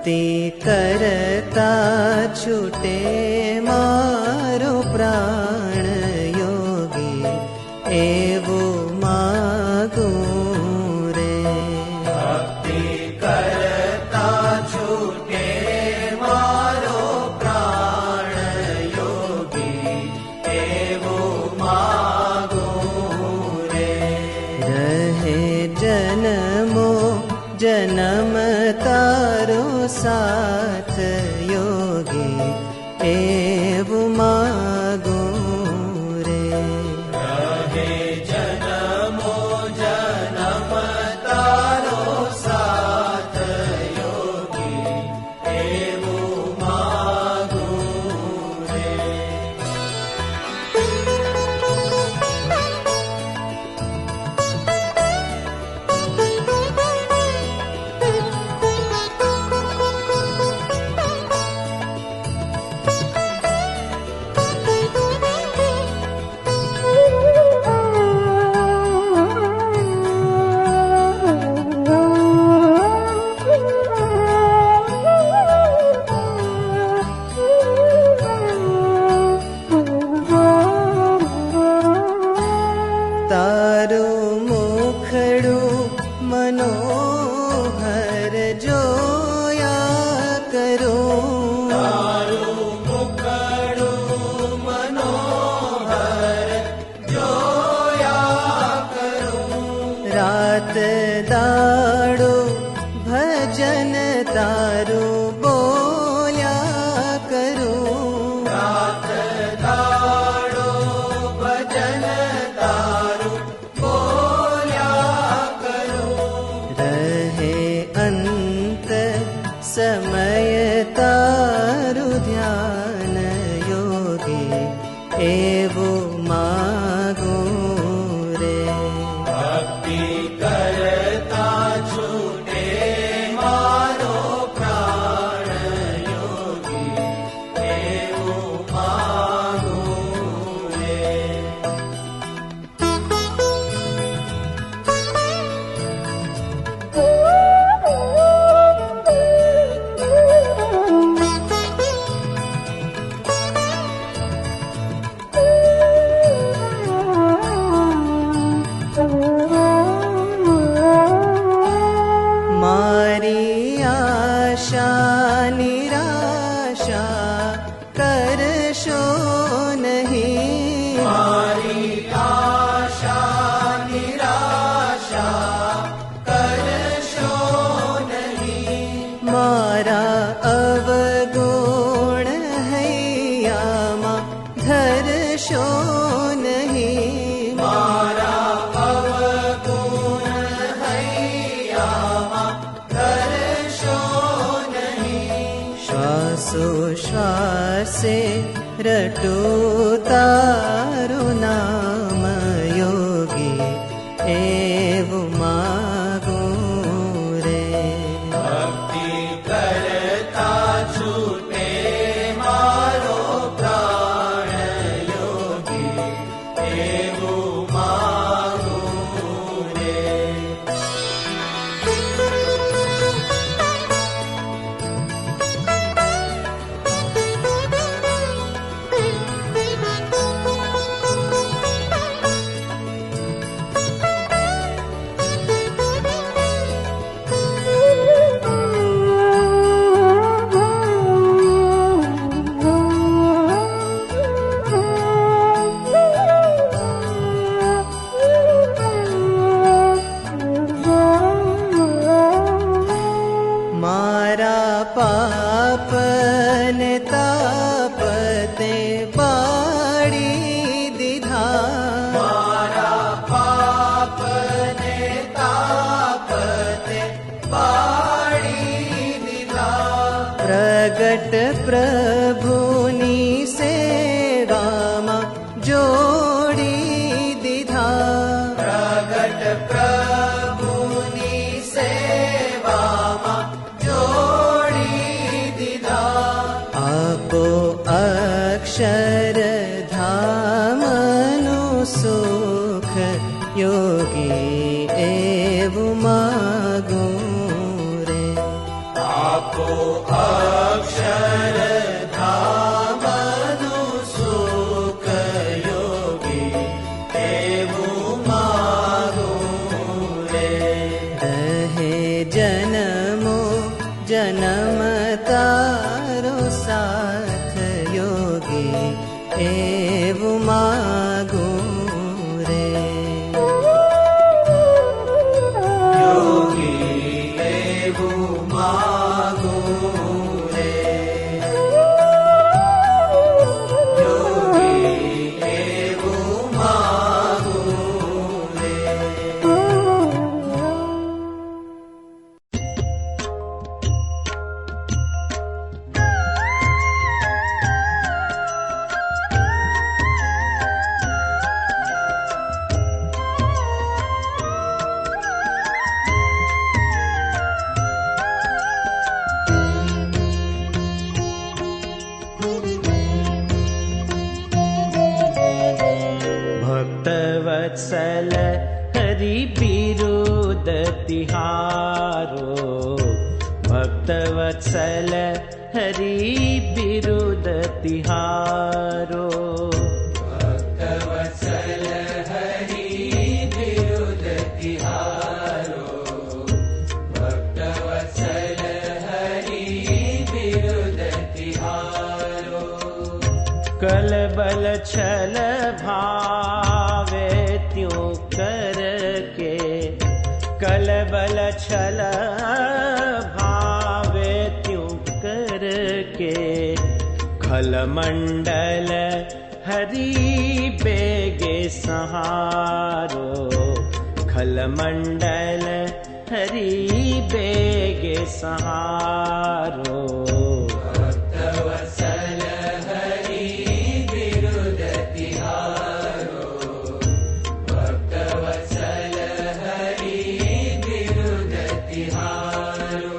भक्ति करता छूटे मारो प्राण योगी एवो मागो रे। भक्ति करता छूटे मारो प्राण योगी एवो मागो रे। रहे जन्मो जन्म तारो साथ योगी एवो मागो रे। रहे जन्मो जन्म तारो साथ योगी एवो मागो रे। तारो मुखड़ो मनोहर जोया करो। तारो मुखड़ो मनोहर जोया करो। रात दाड़ो भजन तारो बोल्या करो। रात दाड़ो भजन तारो बोल्या करो। रहे अंत समय तारु ध्यान योगी एवो मागो रे। भक्ति करता छूटे मारो प्राण योगी एवो मागो रे। मारी आशा निराशा करशो नहीं। मारी आशा निराशा करशो नहीं। मारा अवगुण हैयामा धरशो नहीं। मारा अवगुण हैयामा धरशो नहीं। श्वासोश्वासे रटो तारु नाम योगी एवो मागो रे। भक्ति करता छूटे मारो प्राण योगी एवो मागो रे। मारा पाप ने तापते बाड़ी दिधा। मारा पाप ने तापते बाड़ी दिधा। प्रगट प्रभुनी सेवामा जोड़ी दिधा। प्रगट प्रभुनी सेवामा जोड़ी दिधा। आपो अक्षर धामनु सुख योगी एवो मागो रे। आपो अक्षर धामनु सुख योगी एवं मागो रे। रहे जन्मो जन्म तारो साथ योगी एवं मागो रे। योगी एवं मागो रे। योगी एवं मागो रे। भक्तवत्सल हरि बिरुद तिहारो। भक्तवत्सल हरि बिरुद तिहारो। भक्तवत्सल हरि बिरुद तिहारो। भक्तवत्सल हरि बिरुद तिहारो। कलबल छल भावे त्यों करके। कलबल छल भावे त्यों करके। खलमंडल हरि बेगे सहारो। खलमंडल हरि बेगे सहारो। भक्तवत्सल हरि बिरुद तिहारो। भक्तवत्सल हरि बिरुद तिहारो।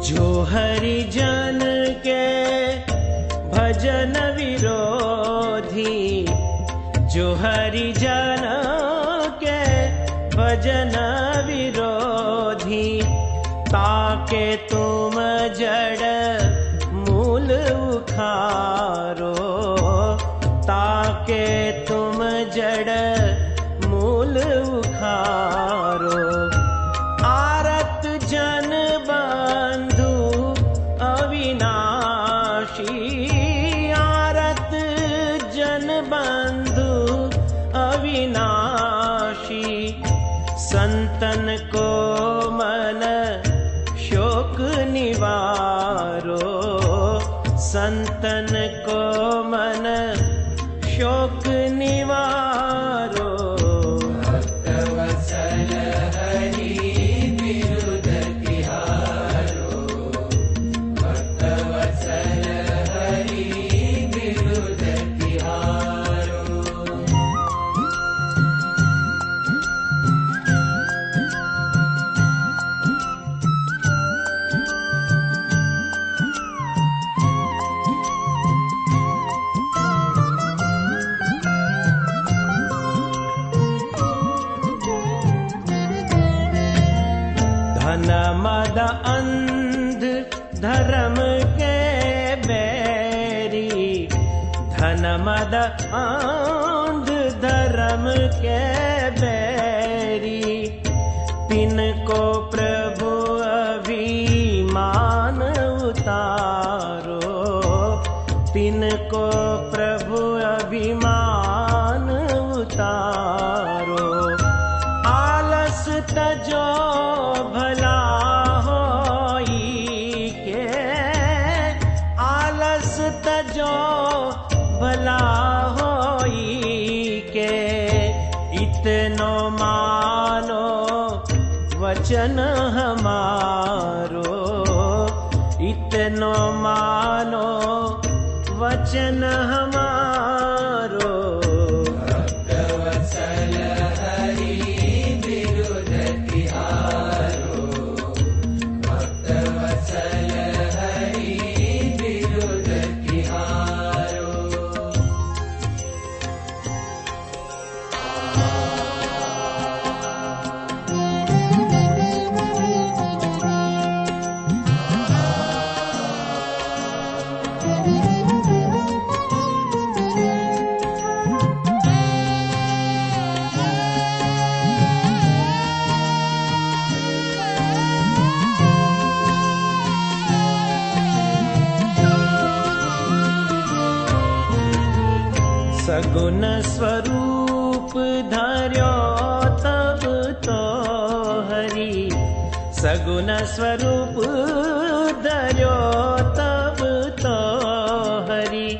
जो हरि जन के भजन विरोधी। जो हरि जन के भजन विरोधी। ताके तुम जड़ मूल उखारो। ताके तुम जड़ मूल उखारो। आरत जन बंधु अविनाशी। आरत जन बंधु अविनाशी। संतन को मन शोक निवारो। संतन को मन शोक निवारो। भक्तवत्सल हरि बिरुद तिहारो। भक्तवत्सल हरि बिरुद तिहारो। धन मद अंध धर्म के बैरी। धन मद अंध धर्म के बैरी। तिनको प्रभु अभिमान उतारो। तिनको प्रभु अभिमान उतारो। आलस तजो भला होई के। आलस तजो भला होई के। इतनो मानो वचन हमारो। इतनो मानो वचन हमारो। भक्तवत्सल हरि सगुण स्वरूप धर्यो तब तो हरि, सगुण स्वरूप धर्यो तब तो हरि।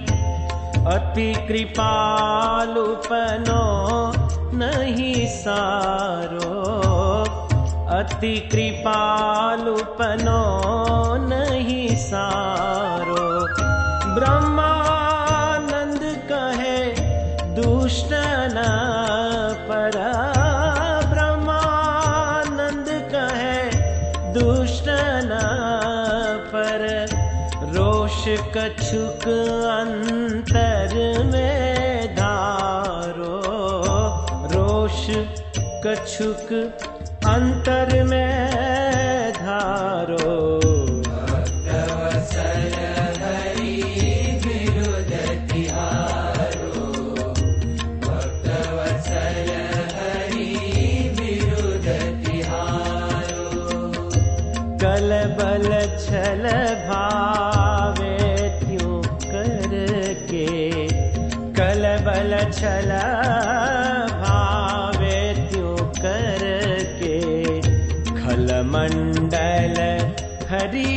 अति कृपालुपनो नहीं सारो, अति कृपालुपनो नहीं सारो। ब्रह्मानंद कहे दुष्ट न पर, ब्रह्मानंद कहे दुष्ट न पर। रोष कछुक अंतर में धारो, रोष कछुक अंतर में धारो। भक्तवत्सल हरि विरुद्ध तिहारो, भक्तवत्सल हरि विरुद्ध तिहारो। कल बल छल भावे त्यों करके, कल बल छल भावे त्यों करके। खल मंडल हरि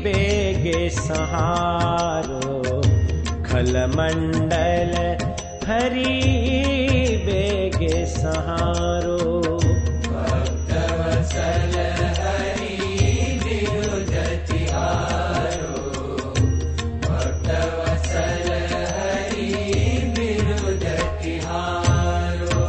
बेगे सहारो, खल मंडल हरि बेगे सहारो। भक्तवत्सल हरि विरुद्ध तिहारो, भक्तवत्सल हरि विरुद्ध तिहारो।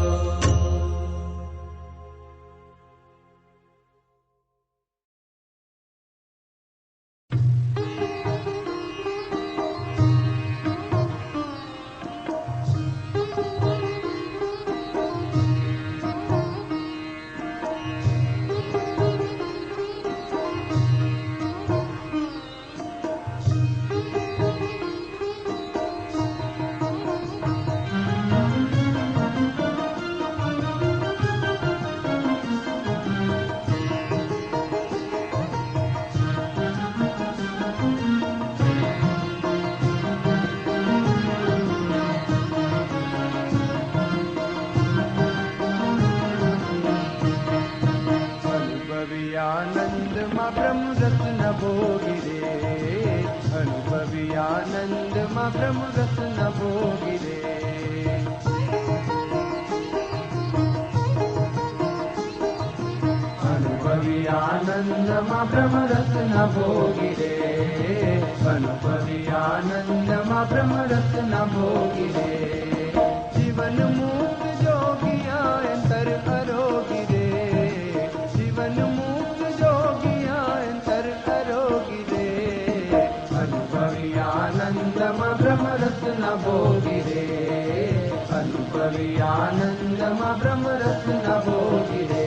आनंद मां ब्रह्म रत्न भोगी रे, अनुभवी आनंद मां ब्रह्म रत्न भोगी रे। अनुभवी आनंद मां ब्रह्म रत्न भोगी रे, अनुभवी आनंद मां ब्रह्म रत्न भोगी रे। जीवन मुक्त जोगिया अंतर अरोगी रे, जीवन मुक्त जोगिया अंतर अरोगी रे। अनुभवी आनंद मां ब्रह्म रत्न भोगी रे, अनुभवी आनंद मां ब्रह्म रत्न भोगी रे।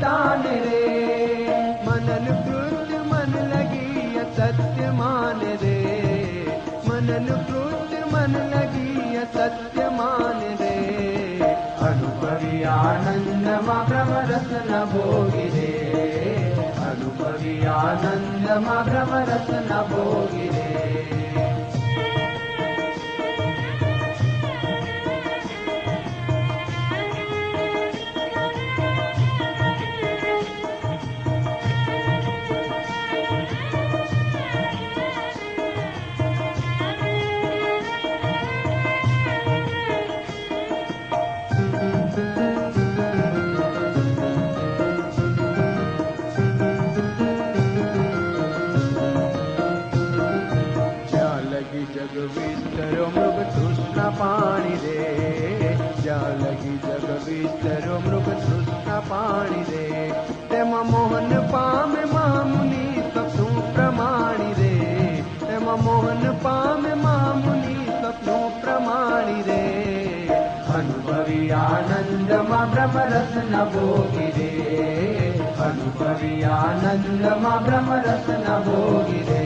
तान रे मनन कृत मन लगी सत्य मान रे, मनन कृत मन लगी सत्य मान रे। अनुभवी आनंद मां ब्रह्म रत्न भोगी रे, अनुभवी आनंद मां ब्रह्म रत्न भोगी रे। પાણી રે જ્યાં લગી જગ વિસ્તરો મૃગ તૃષ્ણા પાણી રે તેમાં મોહન પામે મામુનિ સ્વપ્નું પ્રમાણી રે તેમાં મોહન પામે મામુનિ સ્વપ્નું પ્રમાણી રે અનુભવી આનંદમાં બ્રહ્મરસ ન ભોગી રે અનુભવી આનંદમાં બ્રહ્મરસ ન ભોગી રે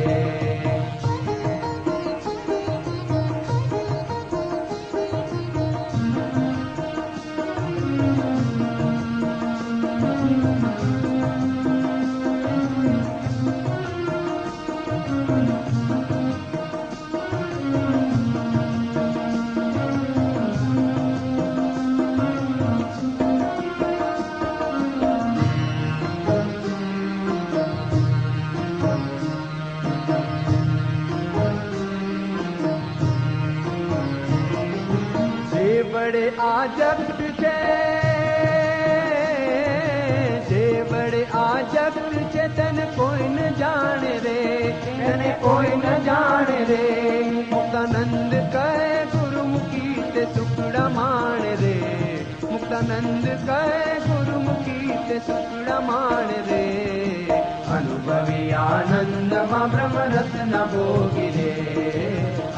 बड़े आजक्त छे जे बड़े आजक्त छे तने कोई न जाने रे तने कोई न जाने रे मुक्तानंद कहे गुरुमुखी ते सुखड़ा माण रे मुक्तानंद कहे गुरुमुखी ते सुखड़ा माण रे अनुभवी आनंद मां ब्रह्मरस न भोगी रे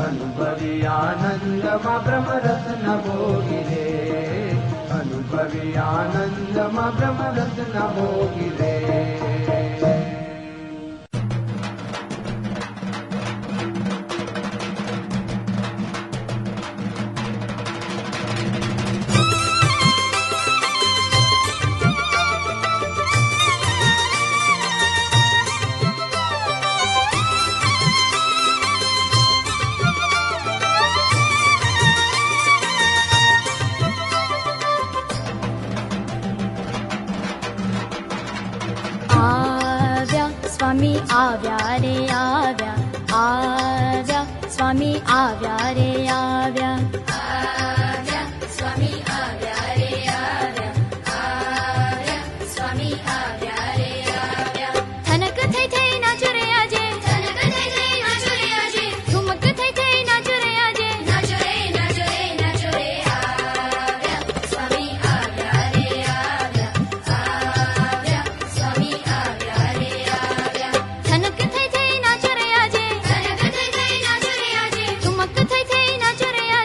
अनुभवी आनंद मां ब्रह्मरस न भोगी रे अनुभवी आनंद मां ब्रह्मरस न भोगी रे स्वामी आव्या रे आव्या आव्या स्वामी आव्या रे आव्या आव्या स्वामी आव्या रे आव्या आव्या स्वामी आव्या रे आव्या थनक थई थई नाचो रे आजे थनक थई थई नाचो रे आजे ठुमक थई थई नाचो रे आजे नाचो रे नाचो रे नाचो रे आव्या स्वामी आव्या रे आव्या आव्या स्वामी आव्या रे आव्या थनक थई थई नाचो रे आजे थनक थई थई नाचो रे आजे ठुमक थई थई नाचो रे आजे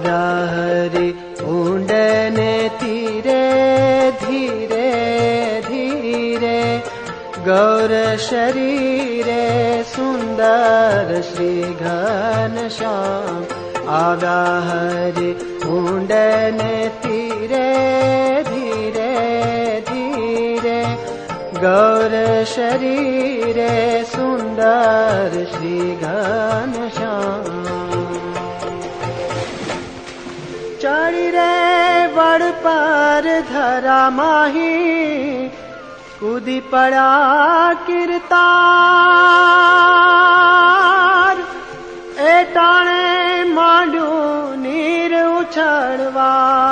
આવ્યા હરિ ઊંડને તીરે ધીરે ધીરે ગૌર શરીરે સુંદર શ્રી ઘનશ્યામ આવ્યા હરિ ઊંડને તીરે ધીરે ધીરે ગૌર શરીરે સુંદર શ્રી ઘનશ્યામ ચડી રે વડ પર ધરા માહી કૂદી પડ્યા કીર્તાર એ ટાણે માંડ્યું નીર ઉછળવા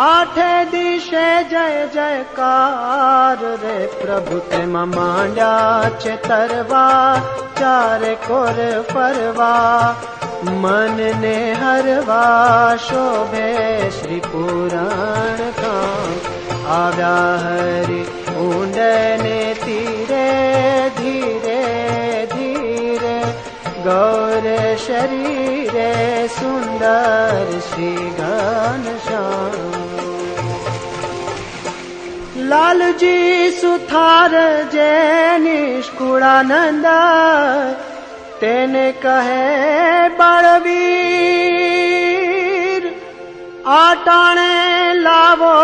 આઠે દિશે જય જયકાર રે પ્રભુ તેમાં માંડ્યા છે તરવા ચારે કોર ફરવા મનને હરવા શોભે શ્રી પુરાણ કામ આવ્યા હરિ ઊંડને તીરે ધીરે ધીરે ગૌર શરીરે સુંદર શ્રી ઘનશ્યામ લાલજી સુથાર જે નિષ્કુળાનંદ તેને કહે બળવીર આટાણે લાવો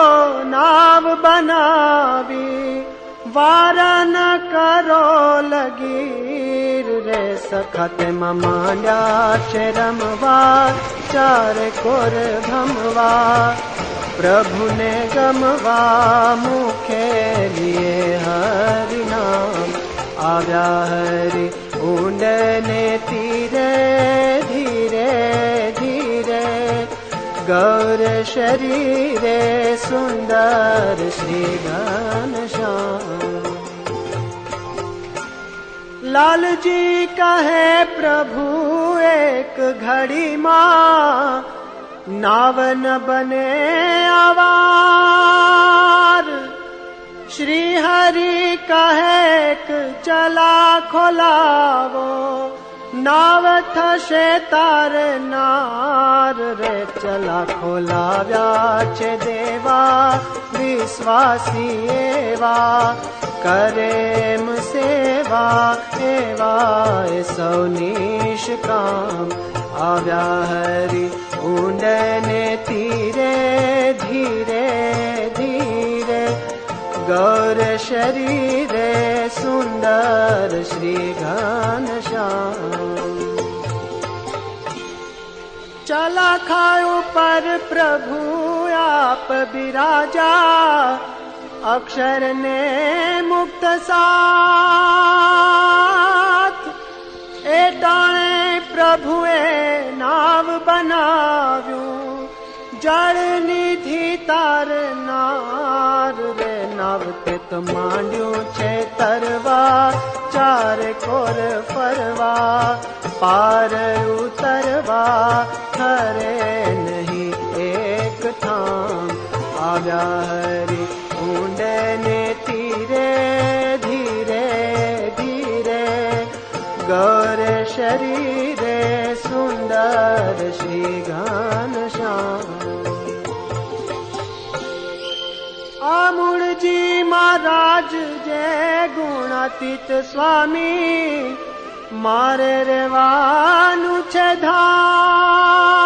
નાવ બનાવી વાર ન કરો લગીર રે સખા તેમાં માંડ્યા છે રમવા ચારે કોર ભમવા પ્રભુને ગમવા મુખે લીએ હરિનામ આવ્યા હરિ ઊંડને તીરે ધીરે ધીરે ગૌર શરીરે સુંદર શ્રી ઘનશ્યામ લાલજી કહે પ્રભુ એક ઘડીમાં નાવ ન બને આવાર શ્રી હરિ કહે ચલા ખોલાવો નાવ થશે તાર નાર રે ચલા ખોલાવ્યા છે દેવા વિશ્વાસી એવા કરેમ સેવા એવા એ સૌ નિષ્કામ આવ્યા હરિ ઊંડને તીરે ધીરે ધીરે ગૌર શરીરે સુંદર શ્રી ઘનશ્યામ ચલા ખાયું પર પ્રભુ આપ બિરાજા અક્ષર ને મુક્ત સાથ એ ટાણે પ્રભુએ નાવ બનાવ્યું જળ નિધિ તાર નાર રે નાવ તે તો માંડ્યું છે તરવા ચારે કોર ફરવા પાર ઉતરવા ખરે નહીં એક ઠામ આવ્યા હરિ ઊંડને તીરે ધીરે ધીરે ગૌર શરીરે સુંદર શ્રી ઘનશ્યામ આમૂળજી મહારાજ જય ગુણાતીત સ્વામી મારે રેવાનું છે ધામ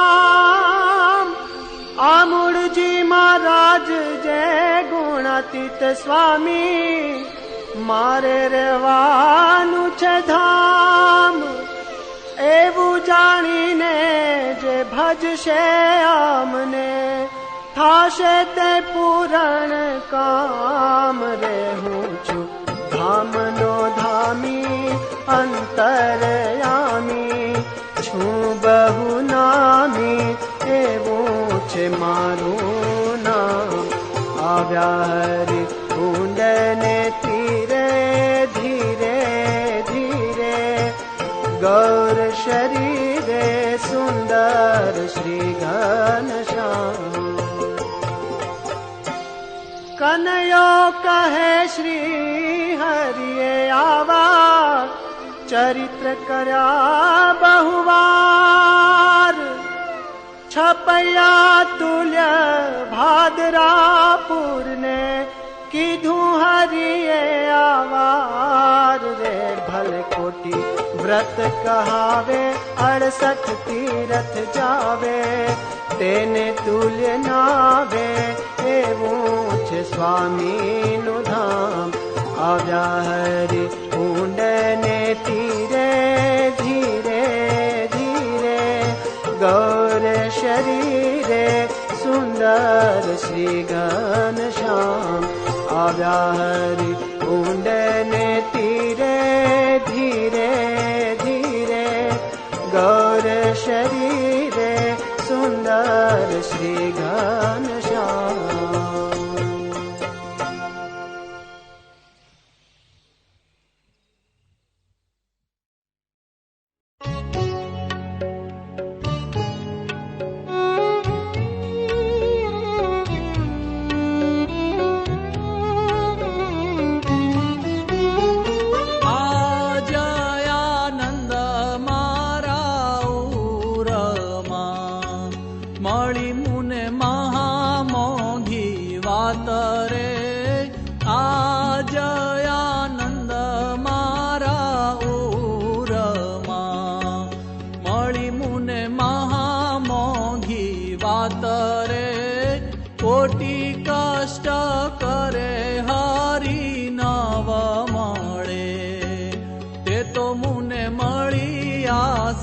આમૂળજી મહારાજ જય ગુણાતીત સ્વામી મારે રેવાનું છે ધામ એવું જાણીને જે ભજશે આમને થાશે તે પૂરણ કામ રે હું છું ધામનો ધામી અંતરયામી છું બહુ નામી એવું છે મારું નામ આવ્યા હરિ ઊંડને તીરે ધીરે ધીરે ગૌર શરીરે સુંદર શ્રી ઘનશ્યામ કનૈયો કહે શ્રી હરિએ આવા ચરિત્ર કર્યા બહુવાર छपैया तुल्य भादरापुर ने कीधु हरिये आवार रे। भले कोटि व्रत कहावे 68 तीरथ जावे, तेने तुल्य नावे एवं छे स्वामी नु धाम। आव्या हरि ऊंडने तीरे धीरे धीरे, गौर शरीरे सुंदर श्री घनश्याम। आव्या हरि ऊंडने तीरे धीरे धीरे, गौर शरीरे सुंदर श्री घनश्याम।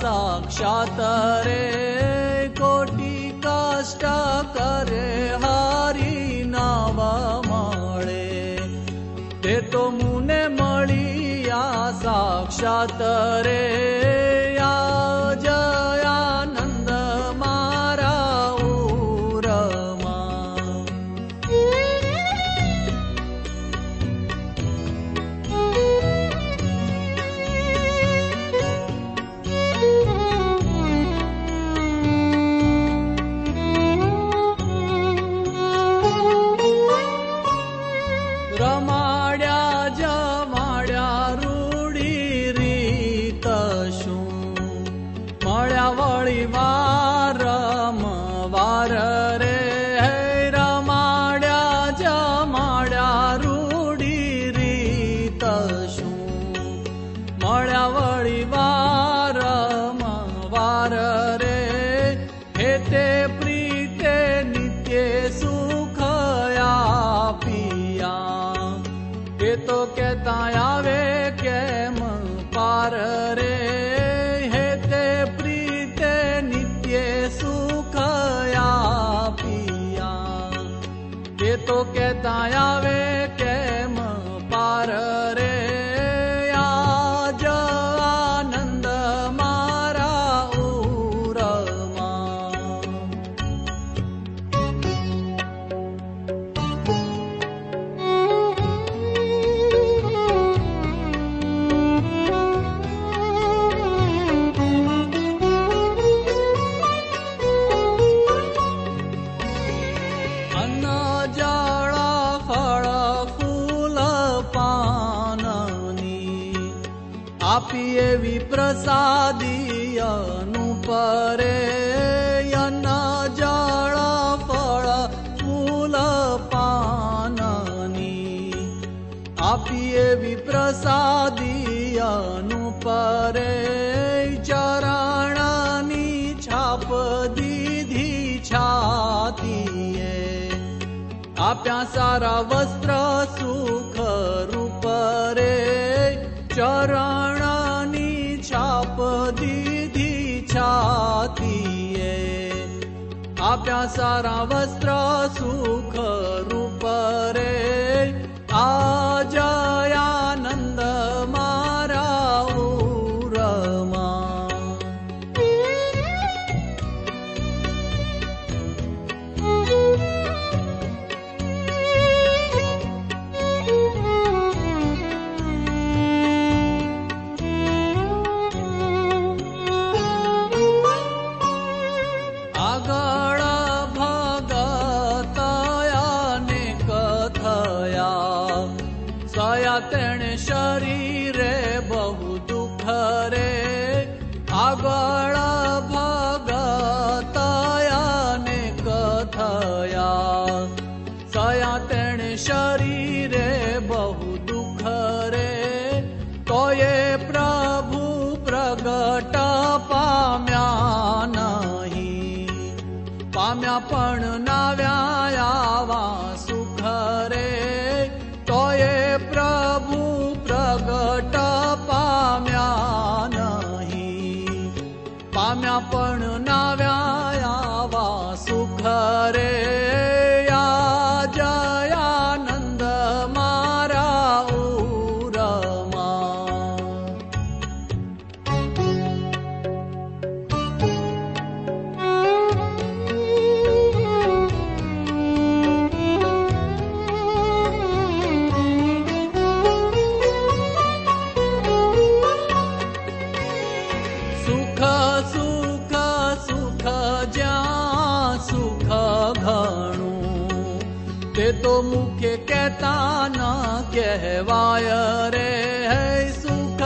साक्षात रे कोटि कष्ट करे हरि नाव मळे, ते तो मुने मळिया साक्षात रे। जयानंद मारा उरमा, रमाड्या जमाड्या रूढी रीत शू, मळ्या वळी वारम वार रे। रमाड्या जमाड्या रूढी रीत शू, मळ्या वळी वारम वार रे। हेते प्रीते नित्य सुखया पिया, ये तो कहता आवे केम पार रे। हेते प्रीते नित्य सुखया पिया, ये तो कहता आवे केम पार रे। आज आनंद मारा उरमा, આપી એવી પ્રસાદી અનુપરે। અન્ન જળ ફળ ફૂલ પાનની, આપી એવી પ્રસાદી અનુપરે। ચરણની છાપ દીધી છાતીએ, આપ્યા સારા વસ્ત્ર સુખ રૂપ રે। ચરણની છાપ દીધી છાતીએ, આપ્યા સારા વસ્ત્ર સુખ રૂપ રે। आज आनंद मारा उरमा, આગળ ભગત અનેક થયા, સયા તેણે તોય પ્રભુ પ્રગટ પામ્યા નહીં, પામ્યા પણ નાવ્યા આવા સુખ રે. તોય પ્રભુ પ્રગટ પામ્યા નહીં, પામ્યા પણ નાવ્યા આવા સુખ રે. જયાનંદ મારા ઉરમાં. સુખ સુખ સુખ જ્યાં સુખ ઘણું, તે તો મુખે કહેતા ન કહેવાય રે. સુખ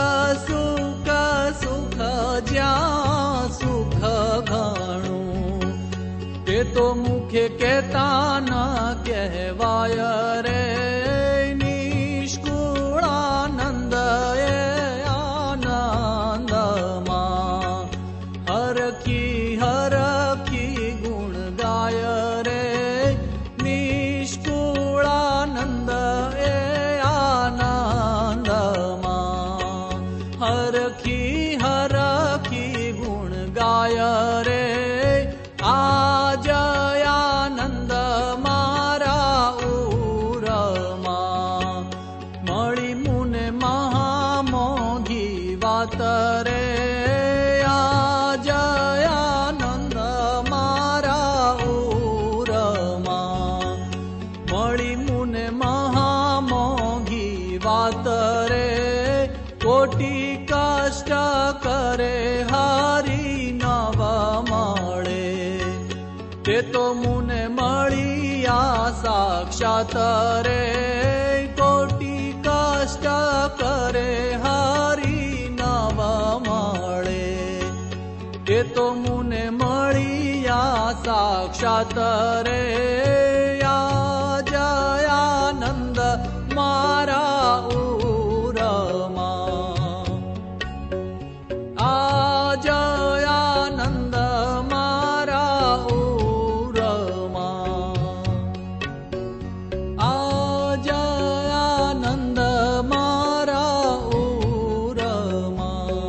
સુખ સુખ જ્યાં સુખ ઘણું, તે તો મુખે કહેતા ન કહેવાય રે. નિષ્કુળાનંદ એ આનંદમાં હરખી હરખી ગુણ ગાય રે. નિષ્કુળાનંદ એ આનંદમાં હરખી હરખી ગુણ ગાય રે. જયાનંદ મારા ઉરમાં. મળી મુને મહામોઘી વાત રે. જયાનંદ મારા ઉરમાં. મળી મુને મહામોઘી વાત રે. કોટી કષ્ટ કરે હરી નવ મળે, તે તો મુને મળી આ સાક્ષાત રે. કોટી કષ્ટ કરે હરી નવ મળે, તે તો મુને મળી આ સાક્ષાત રે. જયાનંદ મારા ઉરમાં. જયાનંદ મારા ઉરમાં. જયાનંદ મારા ઉરમાં.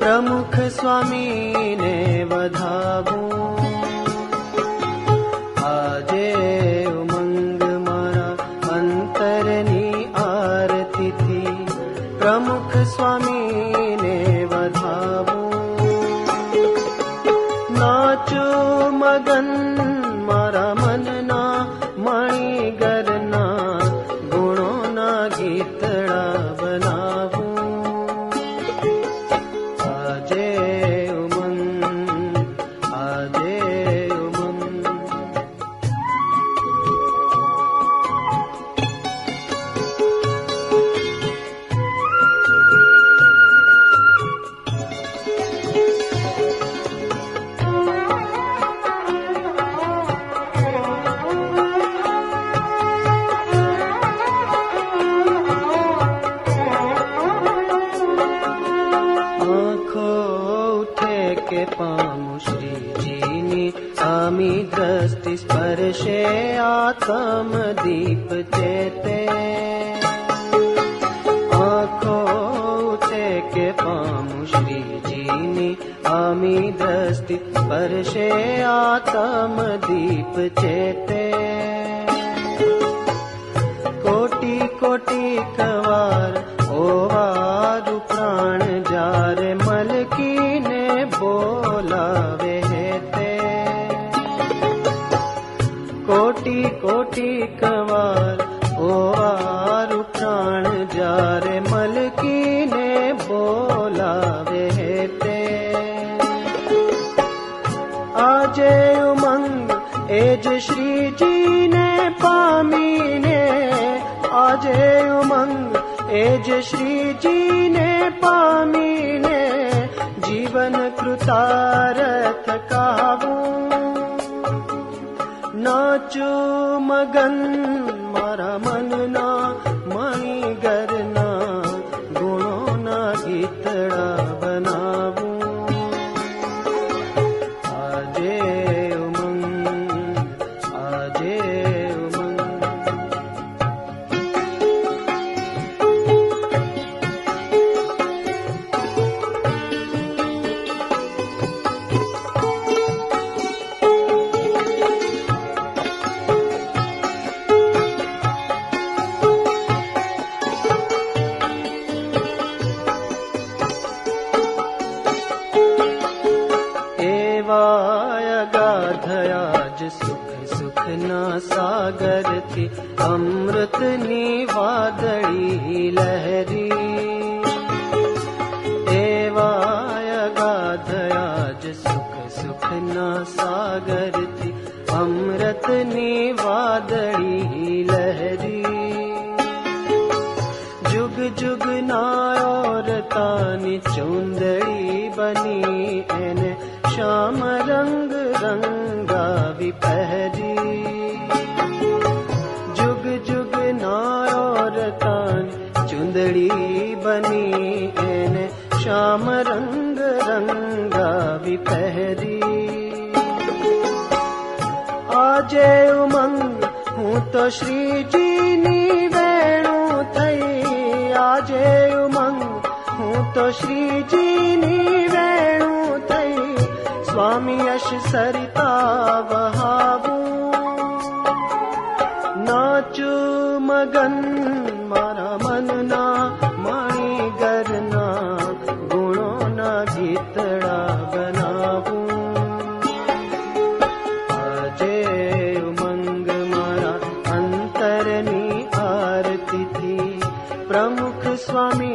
પ્રમુખ સ્વામીને વધાવું. આજે ઉમંગ મારા અંતરની આરતીથી પ્રમુખ સ્વામીને વધાવું. નાચો મગન મારા મનના મણિગરના ગુણોના ગીતડા બનાવું. પામું શ્રીજીની આમી દ્રષ્ટિ સ્પર્શે આત્મ દીપ ચેતે. આંખો છે કે પામું શ્રીજીની આમી દ્રષ્ટિ સ્પર્શે આત્મ દીપ ચેતે કોટી કોટી કવાર ઓવારું પ્રાણ જારે મલકીને બોલાવે તે કોટી કોટી કવાર ઓવારું પ્રાણ જારે મલકીને બોલાવે તે આજે ઉમંગ એ જ શ્રીજીને પામીને આજે ઉમંગ એ જ શ્રીજીને પામીને જીવન કૃતાર્થ કહાવું નાચું મગન મારા મનના મણિગરના ગુણોના ગીતડા બનાવું આજે ઉમંગ આજે ઉમંગ અગાધયા જ સુખ સુખના સાગરથી અમૃતની વાદળી લહેરી એવાય અગાધયા જ સુખ સુખના સાગરથી અમૃતની વાદળી લહેરી જુગ જુગ નાયોરતાની ચુંદડી બની એને શ્યામ રંગ રંગાવી પહેરી જુગ જુગ નાયોરતાની ચુંદડી બની એને શ્યામ રંગ રંગાવી પહેરી આજે ઉમંગ હું તો શ્રીજીની વેણું થઈ આજે ઉમંગ હું તો શ્રીજીની વેણું થઈ સ્વામી યશ સરિતા વહાવું નાચું મગન મારા મનના મણિગરના ગુણોના ગીતડા બનાવું આજે ઉમંગ મારા અંતરની આરતીથી પ્રમુખ સ્વામી